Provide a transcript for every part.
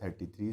33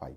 5।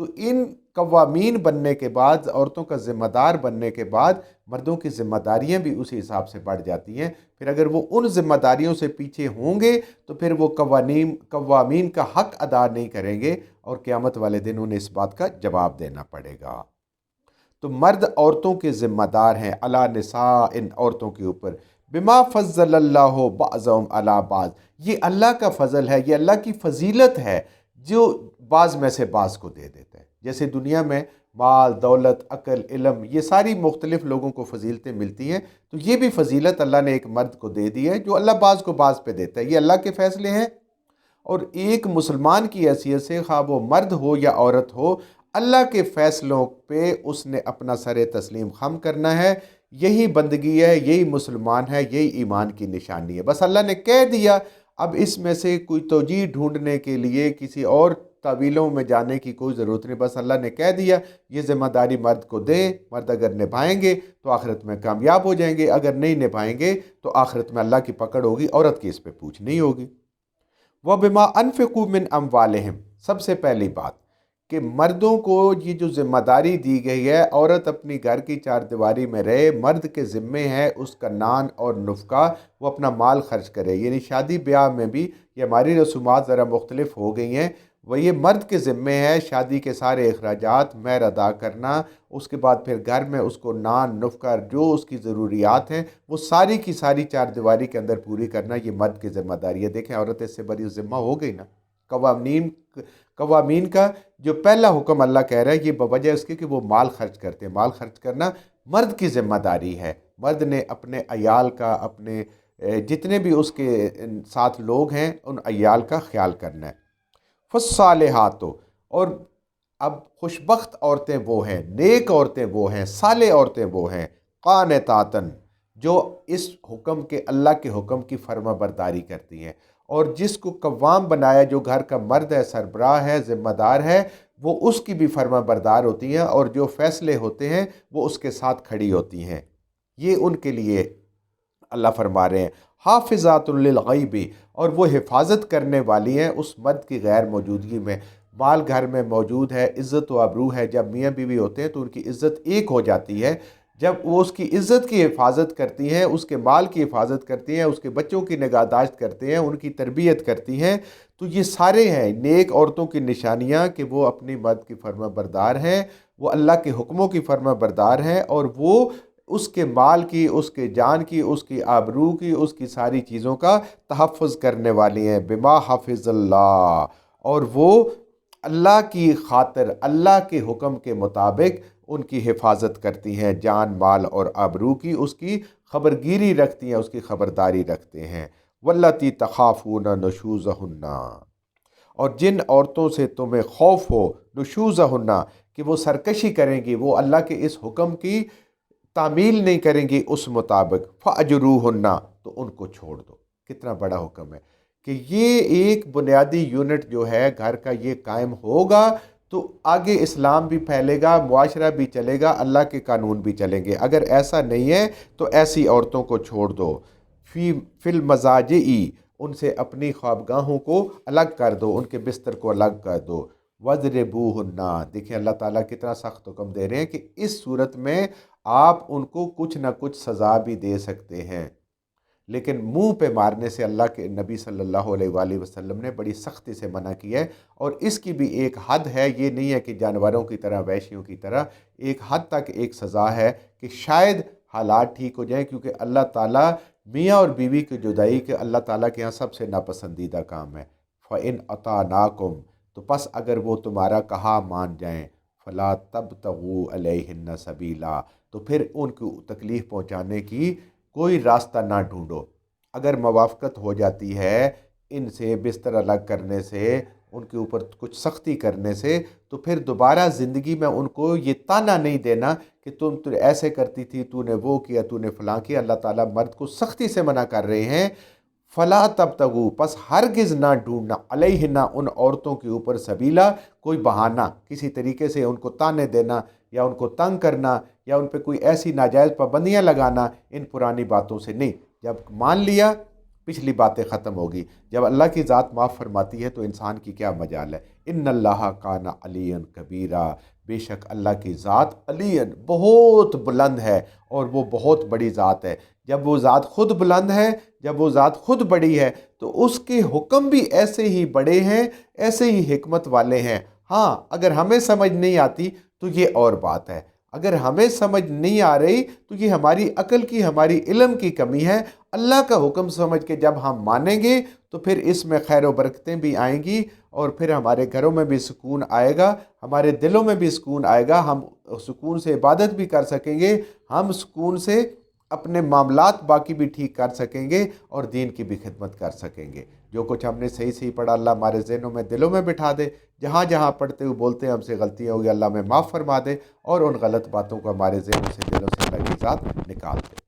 تو ان قوامین بننے کے بعد، عورتوں کا ذمہ دار بننے کے بعد، مردوں کی ذمہ داریاں بھی اسی حساب سے بڑھ جاتی ہیں۔ پھر اگر وہ ان ذمہ داریوں سے پیچھے ہوں گے تو پھر وہ قوامین کا حق ادا نہیں کریں گے، اور قیامت والے دن انہیں اس بات کا جواب دینا پڑے گا۔ تو مرد عورتوں کے ذمہ دار ہیں، علی نساء، ان عورتوں کے اوپر، بما فضل اللہ بعضهم علی بعض، یہ اللہ کا فضل ہے، یہ اللہ کی فضیلت ہے جو بعض میں سے بعض کو دے دیتا ہے۔ جیسے دنیا میں مال، دولت، عقل، علم، یہ ساری مختلف لوگوں کو فضیلتیں ملتی ہیں، تو یہ بھی فضیلت اللہ نے ایک مرد کو دے دی ہے جو اللہ بعض کو بعض پہ دیتا ہے۔ یہ اللہ کے فیصلے ہیں، اور ایک مسلمان کی حیثیت سے، خواہ وہ مرد ہو یا عورت ہو، اللہ کے فیصلوں پہ اس نے اپنا سر تسلیم خم کرنا ہے۔ یہی بندگی ہے، یہی مسلمان ہے، یہی ایمان کی نشانی ہے۔ بس اللہ نے کہہ دیا، اب اس میں سے کوئی توجیہ ڈھونڈنے کے لیے کسی اور تعویلوں میں جانے کی کوئی ضرورت نہیں۔ بس اللہ نے کہہ دیا یہ ذمہ داری مرد کو دے، مرد اگر نبھائیں گے تو آخرت میں کامیاب ہو جائیں گے، اگر نہیں نبھائیں گے تو آخرت میں اللہ کی پکڑ ہوگی، عورت کی اس پہ پوچھ نہیں ہوگی۔ وَبِمَا أَنفِقُوا مِنْ أَمْوَالِهِمْ، سب سے پہلی بات کہ مردوں کو یہ جو ذمہ داری دی گئی ہے، عورت اپنی گھر کی چار دیواری میں رہے، مرد کے ذمے ہے اس کا نان اور نفقہ، وہ اپنا مال خرچ کرے۔ یعنی شادی بیاہ میں بھی یہ ہماری رسومات ذرا مختلف ہو گئی ہیں، وہ یہ مرد کے ذمے ہے شادی کے سارے اخراجات، مہر ادا کرنا، اس کے بعد پھر گھر میں اس کو نان، نفقہ، جو اس کی ضروریات ہیں وہ ساری کی ساری چار دیواری کے اندر پوری کرنا، یہ مرد کی ذمہ داری ہے۔ دیکھیں عورت اس سے بڑی ذمہ ہو گئی نا۔ قوامین کا جو پہلا حکم اللہ کہہ رہا ہے یہ بوجہ اس کے کہ وہ مال خرچ کرتے ہیں۔ مال خرچ کرنا مرد کی ذمہ داری ہے۔ مرد نے اپنے عیال کا، اپنے جتنے بھی اس کے ساتھ لوگ ہیں، ان عیال کا خیال کرنا ہے۔ فالصالحات، اور اب خوشبخت عورتیں وہ ہیں، نیک عورتیں وہ ہیں، صالح عورتیں وہ ہیں، قانتاتن، جو اس حکم کے، اللہ کے حکم کی فرما برداری کرتی ہیں، اور جس کو قوام بنایا، جو گھر کا مرد ہے، سربراہ ہے، ذمہ دار ہے، وہ اس کی بھی فرما بردار ہوتی ہیں، اور جو فیصلے ہوتے ہیں وہ اس کے ساتھ کھڑی ہوتی ہیں۔ یہ ان کے لیے اللہ فرما رہے ہیں حافظات للغیب، اور وہ حفاظت کرنے والی ہیں اس مرد کی غیر موجودگی میں۔ مال گھر میں موجود ہے، عزت و آبرو ہے، جب میاں بیوی ہوتے ہیں تو ان کی عزت ایک ہو جاتی ہے۔ جب وہ اس کی عزت کی حفاظت کرتی ہیں، اس کے مال کی حفاظت کرتی ہیں، اس کے بچوں کی نگہداشت کرتے ہیں، ان کی تربیت کرتی ہیں، تو یہ سارے ہیں نیک عورتوں کی نشانیاں کہ وہ اپنی مرد کی فرما بردار ہیں، وہ اللہ کے حکموں کی فرما بردار ہیں، اور وہ اس کے مال کی، اس کے جان کی، اس کی آبرو کی، اس کی ساری چیزوں کا تحفظ کرنے والی ہیں۔ بما حافظ اللہ، اور وہ اللہ کی خاطر، اللہ کے حکم کے مطابق ان کی حفاظت کرتی ہیں، جان، مال اور آبرو کی، اس کی خبرگیری رکھتی ہیں، اس کی خبرداری رکھتے ہیں۔ واللاتی تخافون نشوزہن، اور جن عورتوں سے تمہیں خوف ہو، نشوزہن، کہ وہ سرکشی کریں گی، وہ اللہ کے اس حکم کی تعمیل نہیں کریں گی اس مطابق، فاجروہن، تو ان کو چھوڑ دو۔ کتنا بڑا حکم ہے کہ یہ ایک بنیادی یونٹ جو ہے گھر کا، یہ قائم ہوگا تو آگے اسلام بھی پھیلے گا، معاشرہ بھی چلے گا، اللہ کے قانون بھی چلیں گے۔ اگر ایسا نہیں ہے تو ایسی عورتوں کو چھوڑ دو۔ فی المضاجع، ان سے اپنی خوابگاہوں کو الگ کر دو، ان کے بستر کو الگ کر دو۔ وَاضْرِبُوهُنَّ، دیکھیں اللہ تعالیٰ کتنا سخت حکم دے رہے ہیں کہ اس صورت میں آپ ان کو کچھ نہ کچھ سزا بھی دے سکتے ہیں، لیکن منہ پہ مارنے سے اللہ کے نبی صلی اللہ علیہ وآلہ وسلم نے بڑی سختی سے منع کیا ہے، اور اس کی بھی ایک حد ہے۔ یہ نہیں ہے کہ جانوروں کی طرح، وحشیوں کی طرح، ایک حد تک ایک سزا ہے کہ شاید حالات ٹھیک ہو جائیں، کیونکہ اللہ تعالیٰ میاں اور بیوی کی جدائی کے اللہ تعالیٰ کے یہاں سب سے ناپسندیدہ کام ہے۔ فَإِنْ أَطَعْنَاكُمْ، تو پس اگر وہ تمہارا کہا مان جائیں، فَلَا تَبْتَغُوا عَلَيْهِنَّ سَبِيلًا، تو پھر ان کو تکلیف پہنچانے کی کوئی راستہ نہ ڈھونڈو۔ اگر موافقت ہو جاتی ہے ان سے، بستر الگ کرنے سے، ان کے اوپر کچھ سختی کرنے سے، تو پھر دوبارہ زندگی میں ان کو یہ تانا نہیں دینا کہ تم تو ایسے کرتی تھی، تو نے وہ کیا، تو نے فلاں کیا۔ اللہ تعالیٰ مرد کو سختی سے منع کر رہے ہیں، فلا تبتغوا، پس ہرگز نہ ڈھونڈنا، علیہن، ان عورتوں کے اوپر، سبیلا، کوئی بہانہ، کسی طریقے سے ان کو تانے دینا یا ان کو تنگ کرنا یا ان پہ کوئی ایسی ناجائز پابندیاں لگانا، ان پرانی باتوں سے نہیں۔ جب مان لیا، پچھلی باتیں ختم ہوگی۔ جب اللہ کی ذات معاف فرماتی ہے تو انسان کی کیا مجال ہے۔ ان اللہ کان علی کبیرہ، بے شک اللہ کی ذات علی بہت بلند ہے اور وہ بہت بڑی ذات ہے۔ جب وہ ذات خود بلند ہے، جب وہ ذات خود بڑی ہے تو اس کے حکم بھی ایسے ہی بڑے ہیں، ایسے ہی حکمت والے ہیں۔ ہاں اگر ہمیں سمجھ نہیں آتی تو یہ اور بات ہے، اگر ہمیں سمجھ نہیں آ رہی تو یہ ہماری عقل کی، ہماری علم کی کمی ہے۔ اللہ کا حکم سمجھ کے جب ہم مانیں گے تو پھر اس میں خیر و برکتیں بھی آئیں گی، اور پھر ہمارے گھروں میں بھی سکون آئے گا، ہمارے دلوں میں بھی سکون آئے گا، ہم سکون سے عبادت بھی کر سکیں گے، ہم سکون سے اپنے معاملات باقی بھی ٹھیک کر سکیں گے اور دین کی بھی خدمت کر سکیں گے۔ جو کچھ ہم نے صحیح صحیح پڑھا اللہ ہمارے ذہنوں میں، دلوں میں بٹھا دے، جہاں جہاں پڑھتے ہوئے بولتے ہیں ہم سے غلطیاں ہوئی اللہ میں معاف فرما دے، اور ان غلط باتوں کو ہمارے ذہنوں سے، دلوں سے اللہ کی ذات نکال دے۔